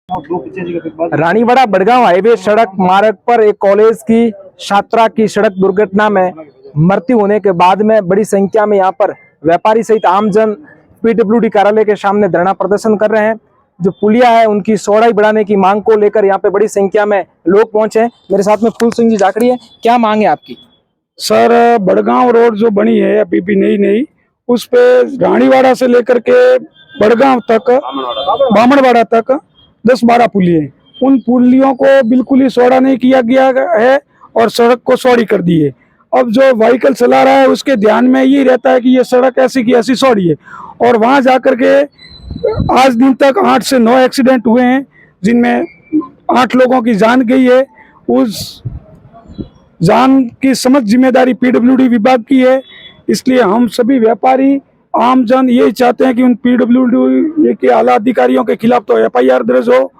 Raniwara Badgaon highway सड़क मार्ग पर एक कॉलेज की छात्रा की सड़क दुर्घटना में मृत्यु होने के बाद में बड़ी संख्या में यहाँ पर व्यापारी सहित आमजन पीडब्ल्यूडी कार्यालय के सामने धरना प्रदर्शन कर रहे हैं। जो पुलिया है उनकी चौड़ाई बढ़ाने की मांग को लेकर यहाँ पे बड़ी संख्या में लोग पहुंचे हैं। मेरे साथ में फूल सिंह जी जाखड़ी है। क्या मांग है आपकी? सर, बड़गांव रोड जो बनी है अभी भी नई उस पे रानीवाड़ा से लेकर के बड़गांव तक, बामणवाड़ा तक 10-12 पुलिये हैं। उन पुलियों को बिल्कुल ही चौड़ा नहीं किया गया है और सड़क को चौड़ी कर दी है। अब जो व्हीकल चला रहा है उसके ध्यान में ये रहता है कि ये सड़क ऐसी की ऐसी चौड़ी है, और वहां जाकर के आज दिन तक 8 से 9 एक्सीडेंट हुए हैं, जिनमें 8 लोगों की जान गई है। उस जान की समझ जिम्मेदारी पीडब्ल्यूडी विभाग की है। इसलिए हम सभी व्यापारी आमजन यही चाहते हैं कि उन पीडब्ल्यूडी के आला अधिकारियों के खिलाफ तो एफआईआर दर्ज हो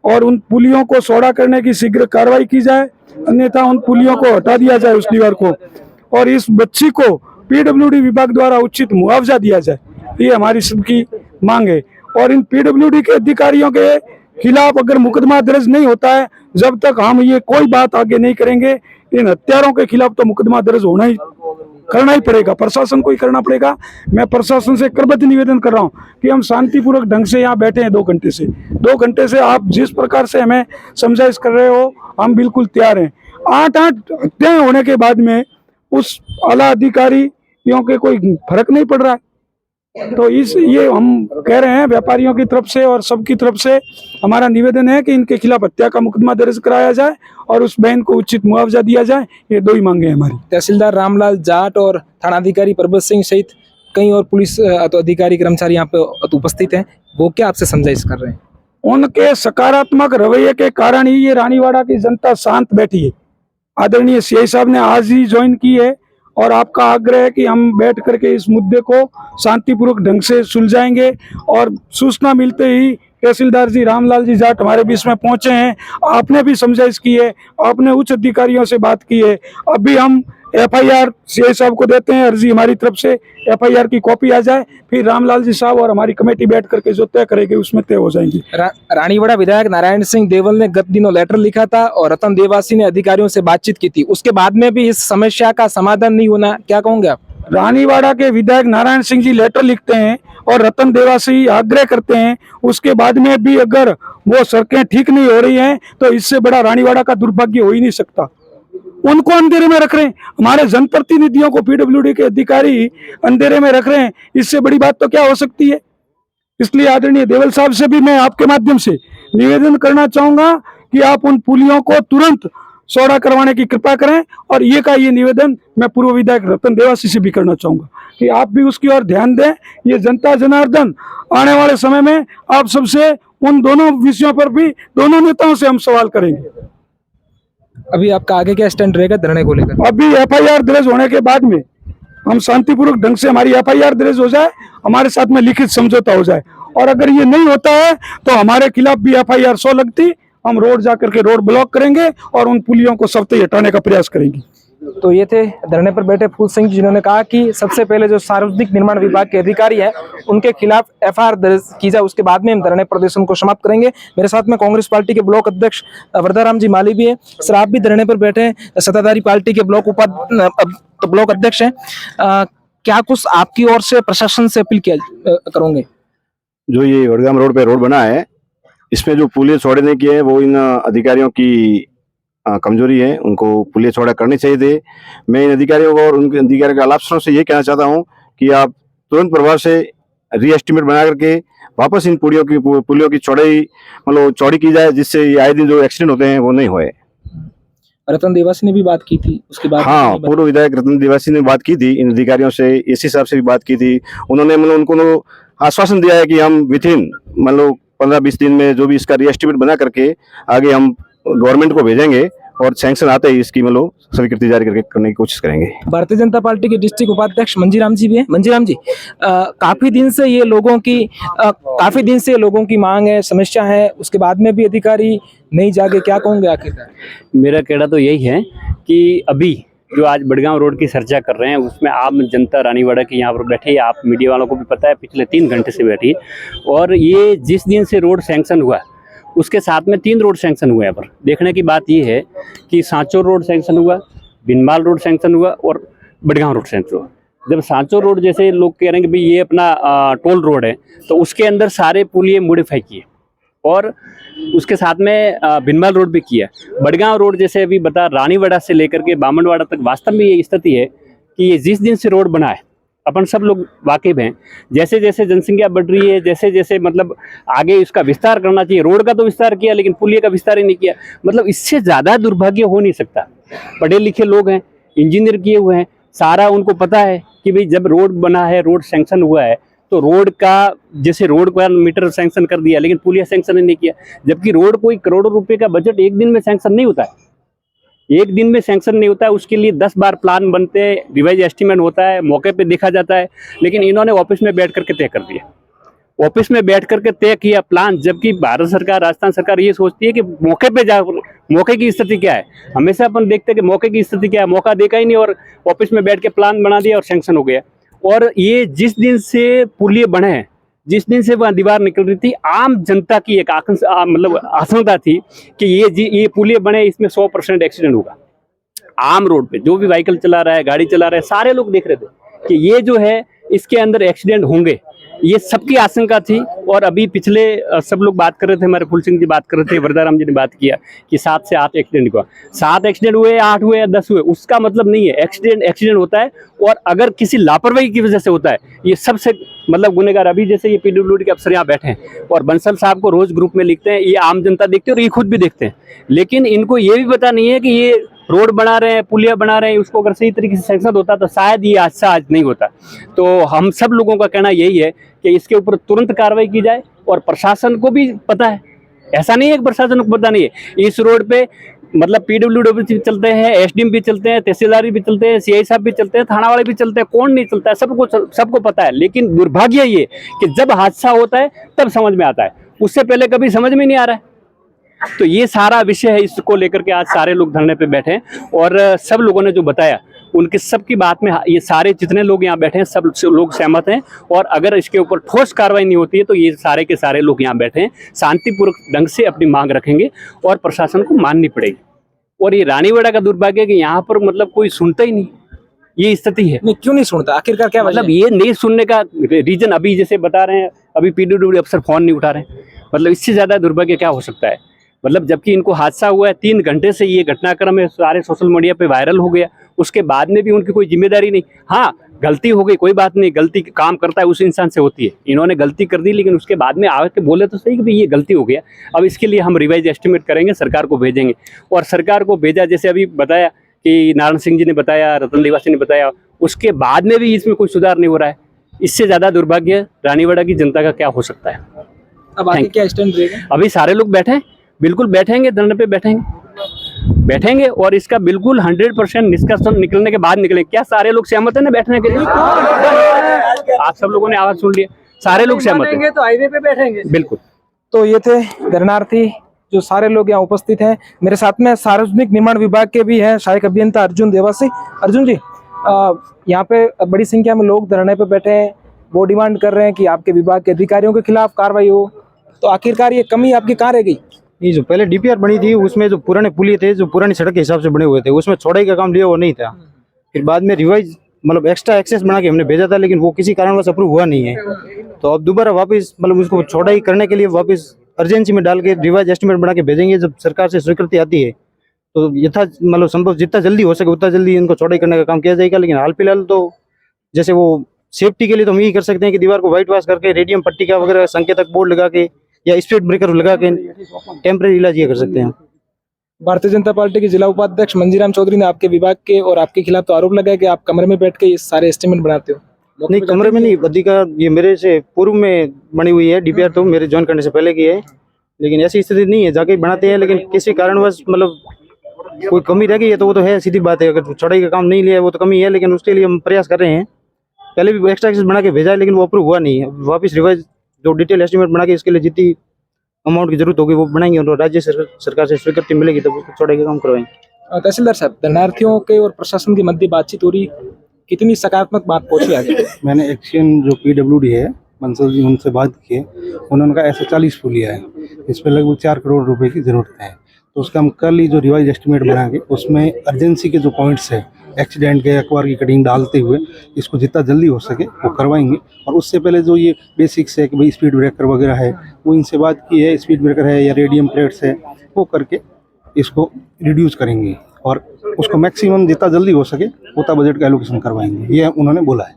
और उन पुलियों को चौड़ा करने की शीघ्र कार्रवाई की जाए, अन्यथा उन पुलियों को हटा दिया जाए उस दीवार को, और इस बच्ची को पीडब्ल्यूडी विभाग द्वारा उचित मुआवजा दिया जाए। ये हमारी सबकी मांग है। और इन पीडब्ल्यूडी के अधिकारियों के खिलाफ अगर मुकदमा दर्ज नहीं होता है, जब तक हम ये कोई बात आगे नहीं करेंगे, इन हत्यारों के खिलाफ तो मुकदमा दर्ज करना ही पड़ेगा, प्रशासन को ही करना पड़ेगा। मैं प्रशासन से करबद्ध निवेदन कर रहा हूँ कि हम शांतिपूर्वक ढंग से यहाँ बैठे हैं 2 घंटे से आप जिस प्रकार से हमें समझाइश कर रहे हो हम बिल्कुल तैयार हैं। 8 हत्याएं होने के बाद में उस आला अधिकारियों के कोई फर्क नहीं पड़ रहा है। तो ये हम कह रहे हैं व्यापारियों की तरफ से और सबकी तरफ से हमारा निवेदन है कि इनके खिलाफ हत्या का मुकदमा दर्ज कराया जाए और उस बहन को उचित मुआवजा दिया जाए। ये 2 ही मांगे हैं हमारी। तहसीलदार रामलाल जाट और थानाधिकारी प्रभत सिंह सहित कई और पुलिस अधिकारी कर्मचारी यहाँ पे उपस्थित हैं। वो क्या आपसे समझाइश कर रहे हैं? उनके सकारात्मक रवैये के कारण ही ये रानीवाड़ा की जनता शांत बैठी है। आदरणीय सीआई साहब ने आज ही ज्वाइन की है और आपका आग्रह है कि हम बैठ करके इस मुद्दे को शांतिपूर्वक ढंग से सुलझाएंगे। और सूचना मिलते ही तहसीलदार जी रामलाल जी जाट हमारे बीच में पहुंचे हैं। आपने भी समझाइश की है, आपने उच्च अधिकारियों से बात की है। अभी हम एफआईआर सीआई साहब को देते हैं, अर्जी हमारी तरफ से एफआईआर की कॉपी आ जाए, फिर रामलाल जी साहब और हमारी कमेटी बैठ करके जो तय करेगी उसमें तय हो जाएंगी। रानीवाड़ा विधायक नारायण सिंह देवल ने गत दिनों लेटर लिखा था और रतन देवासी ने अधिकारियों से बातचीत की थी, उसके बाद में भी इस समस्या का समाधान नहीं होना, क्या कहोगे आप? रानीवाड़ा के विधायक नारायण सिंह जी लेटर लिखते हैं और रतन देवासी आग्रह करते हैं, उसके बाद में भी अगर वो सड़कें ठीक नहीं हो रही हैं तो इससे बड़ा रानीवाड़ा का दुर्भाग्य हो ही नहीं सकता। उनको अंधेरे में रख रहे हैं, हमारे जनप्रतिनिधियों को पीडब्ल्यूडी के अधिकारी अंधेरे में रख रहे हैं, इससे बड़ी बात तो क्या हो सकती है। इसलिए आदरणीय देवल साहब से भी मैं आपके माध्यम से निवेदन करना चाहूंगा कि आप उन पुलियों को तुरंत चौड़ा करवाने की कृपा करें। और ये निवेदन मैं पूर्व विधायक रतन देवासी से भी करना चाहूंगा कि आप भी उसकी ओर ध्यान दें। ये जनता जनार्दन आने वाले समय में आप सबसे उन दोनों विषयों पर भी दोनों नेताओं से हम सवाल करेंगे। अभी आपका आगे क्या स्टैंड रहेगा धरने को लेकर? अभी एफआईआर दर्ज होने के बाद में हम शांतिपूर्वक ढंग से हमारी एफआईआर दर्ज हो जाए, हमारे साथ में लिखित समझौता हो जाए, और अगर ये नहीं होता है तो हमारे खिलाफ भी एफआईआर 100 लगती, हम रोड जाकर के रोड ब्लॉक करेंगे और उन पुलियों को सबसे हटाने का प्रयास करेंगे। तो ये थे धरने पर बैठे फूल सिंह, जिन्होंने कहा कि सबसे पहले जो सार्वजनिक निर्माण विभाग के अधिकारी हैं उनके खिलाफ एफआईआर दर्ज की जाए, उसके बाद में हम धरने प्रदर्शन को समाप्त करेंगे। मेरे साथ में कांग्रेस पार्टी के ब्लॉक अध्यक्ष वरदाराम जी माली भी है। सर, आप भी धरने पर बैठे हैं, सत्ताधारी पार्टी के ब्लॉक अध्यक्ष हैं। क्या कुछ आपकी ओर से प्रशासन से अपील किया करोगे? जो ये वडगाम रोड पे रोड बना है, इसमें जो पुलिया चौड़े नहीं किए हैं वो इन अधिकारियों की कमजोरी है, उनको पुलिया चौड़ा करनी चाहिए थे। मैं इन अधिकारियों को और उनके अधिकारियों के अफसरों से ये कहना चाहता हूँ कि आप तुरंत प्रभाव से रीएस्टिमेट बना करके वापस इन पुलियों की चौड़ाई मतलब चौड़ी की जाए, जिससे ये आए दिन जो एक्सीडेंट होते हैं वो नहीं होए। रतन देवासी ने भी बात की थी उसके बाद? हाँ, पूर्व विधायक रतन देवासी ने बात की थी, इन अधिकारियों से एसी साहब से भी बात की थी। उन्होंने उनको आश्वासन दिया है कि हम विथिन 15-20 दिन में जो भी इसका रीएस्टिमेट बना करके आगे हम गवर्नमेंट को भेजेंगे और सैंक्शन आते ही इसकी स्वीकृति जारी करने की कोशिश करेंगे। भारतीय जनता पार्टी के डिस्ट्रिक्ट उपाध्यक्ष मंजीराम जी भी हैं। मंजीराम जी, काफी दिन से ये लोगों की मांग है, समस्या है, उसके बाद में भी अधिकारी नहीं जागे, क्या कहोगे आखिरकार? मेरा कहना तो यही है कि अभी जो आज बड़गांव रोड की चर्चा कर रहे हैं उसमें आम जनता रानीवाड़ा की यहाँ पर बैठी है, आप मीडिया वालों को भी पता है, पिछले 3 घंटे से बैठी है। और ये जिस दिन से रोड सैंक्शन हुआ उसके साथ में 3 रोड सैंक्शन हुए हैं। पर देखने की बात ये है कि सांचौर रोड सैंक्शन हुआ, बिनमाल रोड सैंक्शन हुआ और बड़गांव रोड सैंक्शन हुआ। जब सांचौर रोड जैसे लोग कह रहे हैं कि भाई ये अपना टोल रोड है, तो उसके अंदर सारे पुल ये मॉडिफाई किए और उसके साथ में बिनमाल रोड भी किया। बड़गांव रोड जैसे अभी बता रानीवाड़ा से लेकर के बामनवाड़ा तक वास्तव में ये स्थिति है कि ये जिस दिन से रोड बना है, अपन सब लोग वाकिफ हैं, जैसे जैसे जनसंख्या बढ़ रही है, जैसे जैसे मतलब आगे इसका विस्तार करना चाहिए। रोड का तो विस्तार किया लेकिन पुलिया का विस्तार ही नहीं किया। मतलब इससे ज़्यादा दुर्भाग्य हो नहीं सकता। पढ़े लिखे लोग हैं, इंजीनियर किए हुए हैं, सारा उनको पता है कि भाई जब रोड बना है, रोड सैंक्शन हुआ है, तो रोड का जैसे रोड का मीटर सैंक्शन कर दिया लेकिन पुलिया सैंक्शन नहीं किया। जबकि रोड कोई करोड़ों रुपए का बजट एक दिन में सैंक्शन नहीं होता है, एक दिन में सैंक्शन नहीं होता है। उसके लिए 10 बार प्लान बनते हैं, रिवाइज एस्टीमेट होता है, मौके पे देखा जाता है। लेकिन इन्होंने ऑफिस में बैठ करके तय कर दिया, ऑफिस में बैठ करके तय किया प्लान। जबकि भारत सरकार, राजस्थान सरकार ये सोचती है कि मौके पे जा, मौके की स्थिति क्या है। हमेशा अपन देखते हैं कि मौके की स्थिति क्या है, मौका देखा ही नहीं और ऑफिस में बैठ के प्लान बना दिया और सैंक्शन हो गया। और ये जिस दिन से पुलिये बने हैं, जिस दिन से वह दीवार निकल रही थी, आम जनता की एक मतलब आशंका थी कि ये पुलिये बने, इसमें 100% एक्सीडेंट होगा। आम रोड पे जो भी व्हीकल चला रहा है, गाड़ी चला रहा है, सारे लोग देख रहे थे कि ये जो है इसके अंदर एक्सीडेंट होंगे, ये सबकी आशंका थी। और अभी पिछले सब लोग बात कर रहे थे, हमारे फुल सिंह जी बात कर रहे थे, वरदाराम जी ने बात किया कि 7 से 8 एक्सीडेंट हुआ। 7 एक्सीडेंट हुए, 8 हुए या 10 हुए, उसका मतलब नहीं है। एक्सीडेंट होता है और अगर किसी लापरवाही की वजह से होता है, ये सबसे मतलब गुनहगार। अभी जैसे ये पीडब्ल्यूडी के अफसर यहाँ बैठे हैं और बंसल साहब को रोज ग्रुप में लिखते हैं, ये आम जनता देखते है और ये खुद भी देखते हैं। लेकिन इनको ये भी पता नहीं है कि ये रोड बना रहे हैं, पुलिया बना रहे हैं, उसको अगर सही तरीके से सैंक्शन होता तो शायद ये हादसा आज नहीं होता। तो हम सब लोगों का कहना यही है कि इसके ऊपर तुरंत कार्रवाई की जाए। और प्रशासन को भी पता है, ऐसा नहीं है कि प्रशासन को पता नहीं है। इस रोड पे मतलब पीडब्ल्यूडी भी चलते हैं, एसडीएम भी चलते हैं, तहसीलदार भी चलते हैं, सीआई साहब भी चलते हैं, थाना वाले भी चलते हैं, कौन नहीं चलता है, सबको पता है। लेकिन दुर्भाग्य ये कि जब हादसा होता है तब समझ में आता है, उससे पहले कभी समझ में नहीं आ रहा है। तो ये सारा विषय है, इसको लेकर के आज सारे लोग धरने पे बैठे हैं। और सब लोगों ने जो बताया उनके सबकी बात में ये सारे जितने लोग यहाँ बैठे हैं सब लोग सहमत हैं। और अगर इसके ऊपर ठोस कार्रवाई नहीं होती है तो ये सारे के सारे लोग यहाँ बैठे हैं, शांतिपूर्वक ढंग से अपनी मांग रखेंगे और प्रशासन को माननी पड़ेगी। और ये रानीवाड़ा का दुर्भाग्य है कि यहाँ पर मतलब कोई सुनता ही नहीं, ये स्थिति है। नहीं, क्यों नहीं सुनता, आखिरकार क्या मतलब ये नहीं सुनने का रीजन अभी जैसे बता रहे हैं, अभी पीडब्ल्यूडी अफसर फोन नहीं उठा रहे हैं। मतलब इससे ज्यादा दुर्भाग्य क्या हो सकता है। मतलब जबकि इनको हादसा हुआ है, 3 घंटे से ये घटनाक्रम है, सारे सोशल मीडिया पे वायरल हो गया, उसके बाद में भी उनकी कोई जिम्मेदारी नहीं। हाँ, गलती हो गई, कोई बात नहीं, गलती काम करता है उस इंसान से होती है। इन्होंने गलती कर दी लेकिन उसके बाद में आके बोले तो सही कि भाई ये गलती हो गया। अब इसके लिए हम रिवाइज एस्टिमेट करेंगे, सरकार को भेजेंगे। और सरकार को भेजा, जैसे अभी बताया कि नारायण सिंह जी ने बताया, रतन निवासी ने बताया, उसके बाद में भी इसमें कोई सुधार नहीं हो रहा है। इससे ज्यादा दुर्भाग्य रानीवाड़ा की जनता का क्या हो सकता है। अब आगे क्या स्टैंड रहेगा? अभी सारे लोग बैठे हैं, बिल्कुल बैठेंगे, धरने पे बैठेंगे और इसका बिल्कुल 100% निष्कर्षण निकलने के बाद निकलेंगे। क्या सारे लोग सहमत है ना बैठने के लिए? आप सब लोगों ने आवाज सुन लिया, सारे लोग सहमत हैं, तो हाईवे पे बैठेंगे बिल्कुल। तो ये थे धरनार्थी, जो सारे लोग यहाँ उपस्थित हैं। मेरे साथ में सार्वजनिक निर्माण विभाग के भी हैं सहायक अभियंता अर्जुन देवासी। अर्जुन जी, यहाँ पे बड़ी संख्या में लोग धरने पे बैठे हैं, वो डिमांड कर रहे हैं कि आपके विभाग के अधिकारियों के खिलाफ कार्रवाई हो। तो आखिरकार ये कमी आपकी कहाँ रह गई? ये जो पहले डीपीआर बनी थी उसमें जो पुराने पुलिये थे, जो पुरानी सड़क के हिसाब से बने हुए थे, उसमें चौड़ाई का काम लिया वो नहीं था। फिर बाद में रिवाइज मतलब एक्स्ट्रा एक्सेस बना के हमने भेजा था, लेकिन वो किसी कारणवश अप्रूव हुआ नहीं है। तो अब दोबारा वापस मतलब उसको चौड़ाई करने के लिए वापस अर्जेंसी में डाल के रिवाइज एस्टिमेट बना के भेजेंगे। जब सरकार से स्वीकृति आती है तो यथा मतलब संभव जितना जल्दी हो सके उतना जल्दी इनको चौड़ाई करने का काम किया जाएगा। लेकिन हाल फिलहाल तो जैसे वो सेफ्टी के लिए तो हम यही कर सकते हैं कि दीवार को व्हाइट वॉश करके रेडियम पट्टी का वगैरह संकेतक बोर्ड लगा के या स्पीड ब्रेकर लगा के टेम्परेरी इलाज ये कर सकते हैं। भारतीय जनता पार्टी के जिला उपाध्यक्ष मंजीराम चौधरी ने आपके विभाग के और आपके खिलाफ तो आरोप लगाया कि आप कमरे में बैठ के ये सारे एस्टिमेट बनाते हो। नहीं, कमरे में नहीं, अधिकार ये मेरे से पूर्व में बनी हुई है। डीपीआर तो मेरे ज्वाइन करने से पहले की है, लेकिन ऐसी स्थिति नहीं है, जाके बनाते हैं। लेकिन किसी कारणवश मतलब कोई कमी रह गई है तो वो तो है, सीधी बात है। अगर चौड़ाई का काम नहीं लिया है वो तो कमी है, लेकिन उसके लिए हम प्रयास कर रहे हैं। पहले भी एक्स्ट्रा एक्सेस बना के भेजा है लेकिन वो अप्रूव हुआ नहीं है। वापस रिवाइज जो डिटेल एस्टिमेट बना के इसके लिए जितनी अमाउंट की जरूरत होगी वो बनाएंगे और राज्य सरकार से स्वीकृति मिलेगी तब उसको चौड़ाई का काम करवाएंगे। तहसीलदार साहब, धरनार्थियों के और प्रशासन के मध्य बातचीत हो रही, कितनी सकारात्मक बात पहुंची आगे? मैंने एक्शन जो पीडब्ल्यूडी है बंसल जी उनसे बात किए, उन्होंने कहा ऐसे 40 पुलिया है, इस पर लगभग 4 करोड़ रुपए की ज़रूरत है। तो उसका हम कल ही जो रिवाइज एस्टिमेट बना के उसमें अर्जेंसी के जो पॉइंट्स है, एक्सीडेंट के अखबार की कटिंग डालते हुए इसको जितना जल्दी हो सके वो करवाएंगे। और उससे पहले जो ये बेसिक्स है कि भाई स्पीड ब्रेकर वगैरह है, वो इनसे बात की है, स्पीड ब्रेकर है या रेडियम प्लेट्स है, वो करके इसको रिड्यूस करेंगे और उसको मैक्सिमम जितना जल्दी हो सके उतना बजट का एलोकेशन करवाएंगे, ये उन्होंने बोला है।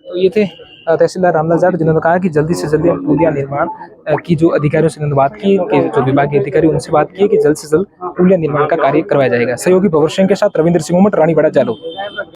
तो ये थे तहसीलदार रामदास जाट, जिन्होंने कहा कि जल्दी से जल्दी पुलिया निर्माण की जो अधिकारियों से बात की, कि जो विभागीय अधिकारी उनसे बात की है कि जल्द से जल्द पुलिया निर्माण का कार्य करवाया जाएगा। सहयोगी भवर सिंह के साथ रविंद्र सिंह उमट, रानीवाड़ा, जालौर।